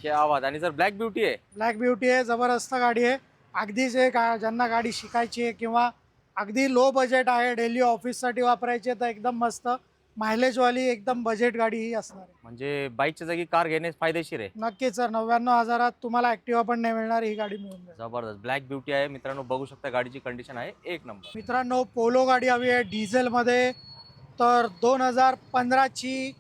क्या आवाज. आणि सर ब्लॅक ब्युटी आहे. ब्लॅक ब्युटी आहे, जबरदस्त गाडी आहे. अगदी जे ज्यांना गाडी शिकायची आहे किंवा अगदी लो बजेट आहे, डेली ऑफिससाठी वापरायची आहे, तर एकदम मस्त मायलेजवाली एकदम बजेट गाडी ही असणार आहे. म्हणजे बाईकच्या जागी कार घेणे फायदेशीर आहे. नक्कीच सर, 99,000 तुम्हाला ॲक्टिवा पण नाही मिळणार, ही गाडी मिळून जाईल. जबरदस्त ब्लॅक ब्युटी आहे मित्रांनो, बघू शकता गाडीची कंडिशन आहे एक नंबर. मित्रांनो, पोलो गाडी हवी आहे डिझेलमध्ये, तर 2015ची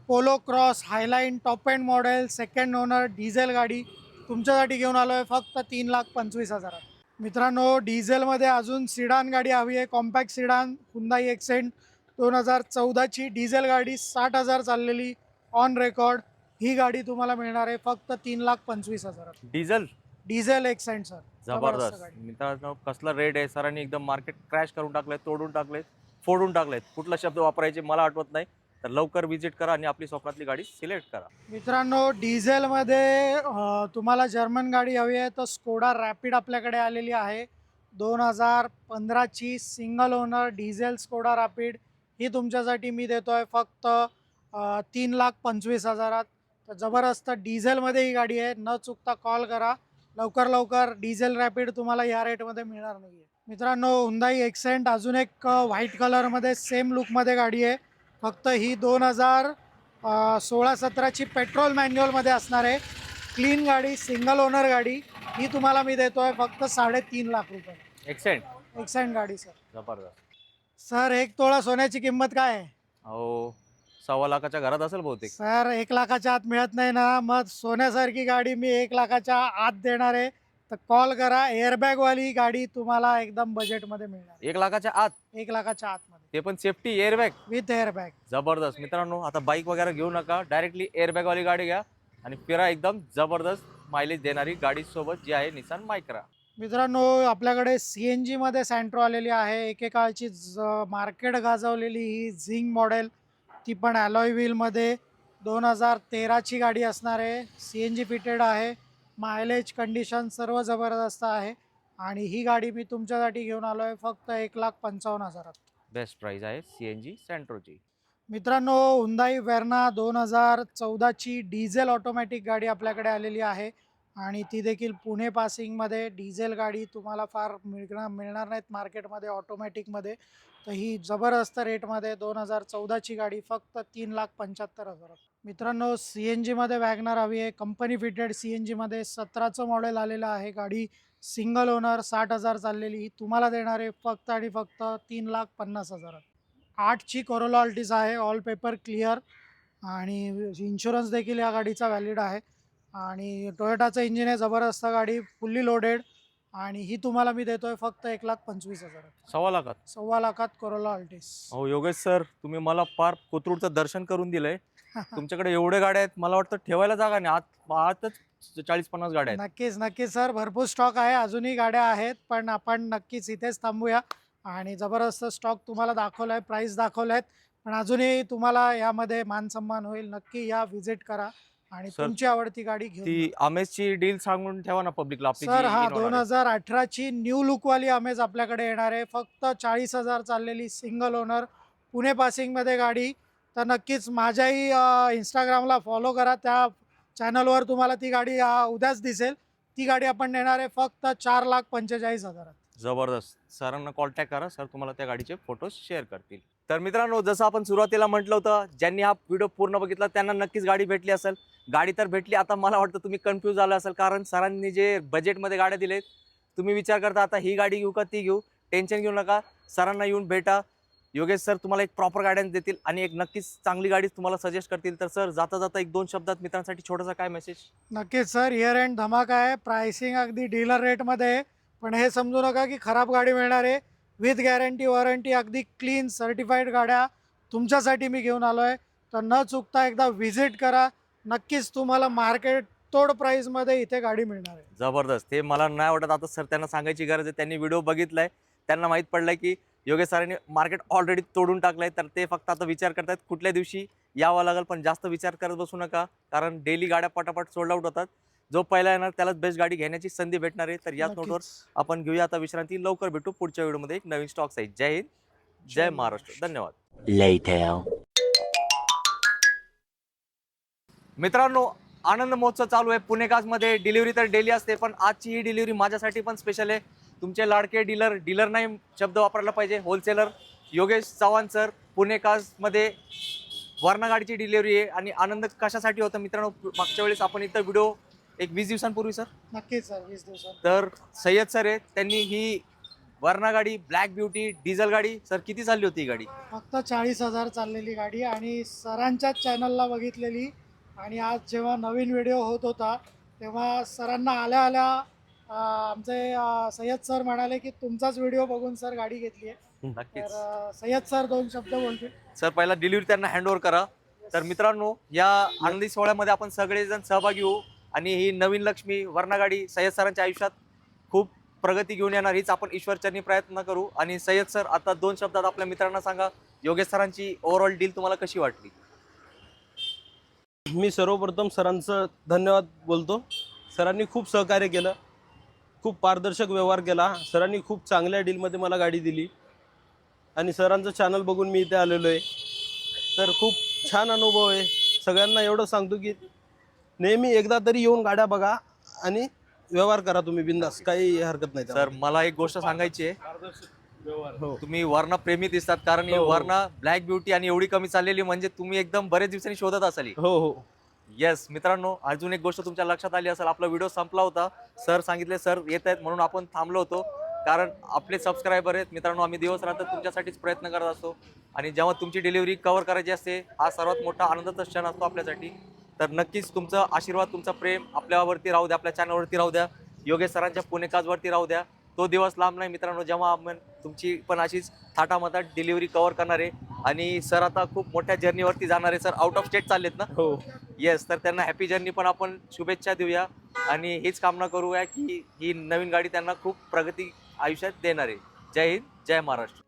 Polo Cross Highline top end model second owner diesel गाडी तुमच्यासाठी घेऊन आलो आहे फक्त 3,25,000. मित्रांनो, डिझेलमध्ये अजून सिडान गाडी हवी आहे, कॉम्पॅक्ट सिडान हुंदाई एक्सेंट 2014ची डिझेल गाडी, 60,000 चाललेली, ऑन रेकॉर्ड. ही गाडी तुम्हाला मिळणार आहे फक्त 3,25,000. डिझेल एक्सेंट सर, जबरदस्त. मित्रांनो, कसला रेट आहे. सरांनी एकदम मार्केट क्रॅश करून टाकलंय, तोडून टाकलेत, फोडून टाकलेत. कुठला शब्द वापरायचे मला आठवत नाही. तर लवकर विजिट करा आणि आपली स्वप्नातली गाडी सिलेक्ट करा. मित्रांनो, डिझेलमध्ये तुम्हाला जर्मन गाडी हवी आहे तर स्कोडा रॅपिड आपल्याकडे आलेली आहे. 2015ची single owner diesel Skoda Rapid, ही तुमच्यासाठी मी देतोय फक्त 3,25,000. तर जबरदस्त डिझेलमध्ये ही गाडी आहे. न चुकता कॉल करा, लवकर डिझेल रॅपिड तुम्हाला या रेटमध्ये मिळणार नाही आहे. मित्रांनो, हुंदाई एक्सेंट अजून एक व्हाईट कलरमध्ये सेम लुकमध्ये गाडी आहे. फक्त ही 2016-17ची पेट्रोल मॅन्युअलमध्ये असणार आहे. क्लीन गाडी, सिंगल ओनर गाडी, ही तुम्हाला मी देतोय फक्त 3.5 लाख रुपये. एक्सेंट गाडी सर. जबरदस्त. सर, 1 तोळा सोन्याची किंमत काय आहे? हो, 1.25 लाखाच्या घरात असेल बहुतेक. सर, 1 लाखाच्या आत मिळत नाही ना, मग सोन्यासारखी गाडी मी 1 लाखाच्या आत देणार आहे. तर कॉल करा. एअरबॅगवाली गाडी तुम्हाला एकदम बजेटमध्ये मिळणार. 1 लाखाच्या आत? 1 लाखाच्या आतमध्ये, ते पण सेफ्टी एअरबॅग विथ एअरबॅग. जबरदस्त. मित्रांनो, आता बाईक वगैरे घेऊ नका, डायरेक्टली एअरबॅग वाली गाडी घ्या आणि फिरा. एकदम जबरदस्त मायलेज देणारी गाडी सोबत जी आहे निसान मायक्रा. मित्रांनो, आपल्याकडे CNG मध्ये सँट्रो आलेली आहे. एकेकाळची मार्केट गाजवलेली ही झिंग मॉडेल, ती पण अलॉय व्हीलमध्ये 2013ची गाडी असणार आहे. CNG फिटेड आहे. मायलेज कंडिशन सर्व जबरदस्त आहे आणि ही गाडी मी तुमच्यासाठी घेऊन आलो आहे फक्त 1,55,000. बेस्ट प्राइस आहे CNG सेंट्रोची. मित्रांनो, हुंदाई वेर्ना 2014ची डिझेल ऑटोमॅटिक गाडी आपल्याकडे आलेली आहे आणि ती देखील पुणे पासिंगमध्ये. डिझेल गाडी तुम्हाला फार मिळणार नाहीत मार्केटमध्ये ऑटोमॅटिकमध्ये. तर ही जबरदस्त रेटमध्ये 2014ची गाडी फक्त 3,75,000. मित्रांनो, CNGमध्ये वॅगनर हवी आहे. कंपनी फिटेड CNGमध्ये 17चं मॉडेल आलेलं आहे. गाडी सिंगल ओनर, 60,000 चाललेली. तुम्हाला देणार आहे फक्त आणि फक्त 3,50,000. 8ची कोरोला ऑल्टिस आहे, ऑल पेपर क्लिअर आणि इन्शुरन्स देखील या गाडीचा व्हॅलिड आहे. आणि टोयोटाचं इंजिन आहे, जबरदस्त गाडी, फुल्ली लोडेड. आणि ही तुम्हाला मी देतोय फक्त 1,25,000. 1,00,000. 1,25,000 कोरोला ऑल्टिस. हो योगेश सर, तुम्ही मला फार कोथरूडचं दर्शन करून दिलंय. तुमच्याकडे एवढे गाड्या आहेत, मला वाटतं ठेवायला जागा नाही. आतच 40-50 गाड्या आहेत. नक्कीच नक्कीच सर, भरपूर स्टॉक आहे, अजूनही गाड्या आहेत. पण आपण नक्कीच इथेच थांबूया आणि जबरदस्त स्टॉक तुम्हाला दाखवला आहे, प्राईस दाखवल्या आहेत. पण अजूनही तुम्हाला यामध्ये मान सन्मान होईल. नक्की या, व्हिजिट करा आणि सर, तुमची आवडती गाडी घेऊन ती जा. अमेजची डील सांगून ठेवा ना पब्लिकला आपली. सर हा 2018ची न्यू लुकवाली अमेज आपल्याकडे येणार आहे. फक्त 40,000 चाललेली, सिंगल ओनर, पुणे पासिंगमध्ये गाडी. तर नक्कीच माझ्याही इंस्टाग्रामला फॉलो करा, त्या चॅनलवर तुम्हाला ती गाडी उद्याच दिसेल. ती गाडी आपण देणार आहे फक्त 4,45,000. जबरदस्त. सरांना कॉन्टॅक्ट करा, सर तुम्हाला त्या गाडीचे फोटो शेअर करतील. तर मित्रांनो, जसं आपण सुरुवातीला म्हटलं होतं, ज्यांनी हा व्हिडिओ पूर्ण बघितला त्यांना नक्कीच गाडी भेटली असेल. गाडी तर भेटली. आता मला वाटतं तुम्ही कन्फ्यूज झाला असेल, कारण सरांनी जे बजेटमध्ये गाड्या दिलेत, तुम्ही विचार करता आता ही गाडी घेऊ का ती घेऊ. टेन्शन घेऊ नका, सरांना येऊन भेटा. योगेश सर तुम्हाला एक प्रॉपर गायडन्स देतील आणि एक नक्कीच चांगली गाडी तुम्हाला सजेस्ट करतील. तर सर, जाता जाता 1-2 शब्दात मित्रांसाठी छोटासा काय मेसेज? नक्कीच सर, इयर एंड धमाका आहे. प्राइसिंग अगदी डीलर रेटमध्ये आहे. पण हे समजू नका की खराब गाडी मिळणार आहे. विथ गॅरंटी, वॉरंटी, अगदी क्लीन सर्टिफाईड गाड्या तुमच्यासाठी मी घेऊन आलो आहे. तर न चुकता एकदा व्हिजिट करा. नक्कीच तुम्हाला मार्केट तोड प्राईजमध्ये इथे गाडी मिळणार आहे. जबरदस्त. ते मला नाही वाटत आता सर त्यांना सांगायची गरज आहे. त्यांनी व्हिडिओ बघितलाय, त्यांना माहीत पडलंय की योगेश सरांनी मार्केट ऑलरेडी तोडून टाकलंय. तर ते फक्त आता विचार करतात कुठल्या दिवशी यावं लागेल. पण जास्त विचार करत बसू नका, कारण डेली गाड्या पटापट सोल्ड आउट होतात. जो पहिला येणार त्यालाच बेस्ट गाडी घेण्याची संधी भेटणार आहे. तर या नोटवर आपण घेऊया आता विश्रांती. लवकर भेटू पुढच्या व्हिडिओमध्ये एक नवीन स्टॉक आहे. जय हिंद, जय महाराष्ट्र. धन्यवाद. मित्रांनो, आनंद महोत्सव चालू आहे पुणेकाजमध्ये. डिलिव्हरी तर डेली असते, पण आजची ही डिलिव्हरी माझ्यासाठी पण स्पेशल आहे. तुमचे लाडके डीलर नाही शब्द वापरायला पाहिजे, होलसेलर योगेश चव्हाण सर. पुणेकाजमध्ये वर्णा गाडीची डिलिव्हरी आहे. आणि आनंद कशासाठी होता मित्रांनो, मागच्या वेळेस आपण इथं व्हिडिओ एक 20 दिवसांपूर्वी सर, नक्कीच सर, 20 दिवसात. तर सय्यद सर आहे, त्यांनी ही वर्णा गाडी, ब्लॅक ब्युटी डिझेल गाडी, सर किती चालली होती ही गाडी? फक्त 40,000 चाललेली गाडी आणि सरांच्याच चॅनलला बघितलेली. आणि आज जेव्हा नवीन व्हिडिओ होत होता तेव्हा सरांना आल्या आल्या आमचे सय्यद सर म्हणाले की तुमचाच व्हिडिओ बघून सर गाडी घेतली आहे. नक्कीच. तर सय्यद सर 2 शब्द बोलतील. सर, पहिला डिलिव्हरी त्यांना हँडओव्हर करा. तर मित्रांनो, या आनंदी सोहळ्यामध्ये आपण सगळेजण सहभागी होऊ आणि ही नवीन लक्ष्मी वर्णा गाडी सय्यद सरांच्या आयुष्यात खूप प्रगती घेऊन येणार, हीच आपण ईश्वरचरणी प्रयत्न करू. आणि सय्यद सर, आता 2 शब्दात आपल्या मित्रांना सांगा, योगेश सरांची ओव्हरऑल डील तुम्हाला कशी वाटली? मी सर्वप्रथम सरांचं धन्यवाद बोलतो. सरांनी खूप सहकार्य केलं, खूप पारदर्शक व्यवहार केला. सरांनी खूप चांगल्या डीलमध्ये मला गाडी दिली आणि सरांचं चॅनल बघून मी इथे आलेलो आहे. तर खूप छान अनुभव आहे. सगळ्यांना एवढं सांगतो की नेहमी एकदा तरी येऊन गाड्या बघा आणि व्यवहार करा तुम्ही बिंदास, काही हरकत नाही. सर, मला एक गोष्ट सांगायची आहे. हो. तुम्ही वर्णा प्रेमी दिसतात, कारण ही हो. वर्णा ब्लॅक ब्युटी आणि एवढी कमी चाललेली म्हणजे तुम्ही एकदम बरेच दिवसांनी शोधत असाल. हो. येस मित्रांनो, अजून एक गोष्ट तुमच्या लक्षात आली असेल, आपला व्हिडिओ संपला होता. सर सांगितले सर येत आहेत म्हणून आपण थांबलो होतो, कारण आपले सबस्क्रायबर आहेत. मित्रांनो, आम्ही दिवस रात्र तुमच्यासाठीच प्रयत्न करत असतो आणि जेव्हा तुमची डिलिव्हरी कव्हर करायची असते, हा सर्वात मोठा आनंदाचा क्षण असतो आपल्यासाठी. तर नक्कीच तुमचा आशीर्वाद, तुमचा प्रेम आपल्यावरती राहू द्या, आपल्या चॅनलवरती राहू द्या, योगेश सरांच्या पुणेकाजवरती राहू द्या. तो दिवस लांब नाही मित्रांनो, जेव्हा आपण तुमची पण अशीच थाटामाटात डिलिव्हरी कव्हर करणार आहे. आणि सर आता खूप मोठ्या जर्नीवरती जाणार आहे. सर आउट ऑफ स्टेट चाललेत ना? हो. येस, तर त्यांना हॅपी जर्नी पण आपण शुभेच्छा देऊया आणि हीच कामना करूया की ही नवीन गाडी त्यांना खूप प्रगती आयुष्यात देणार आहे. जय हिंद, जय महाराष्ट्र.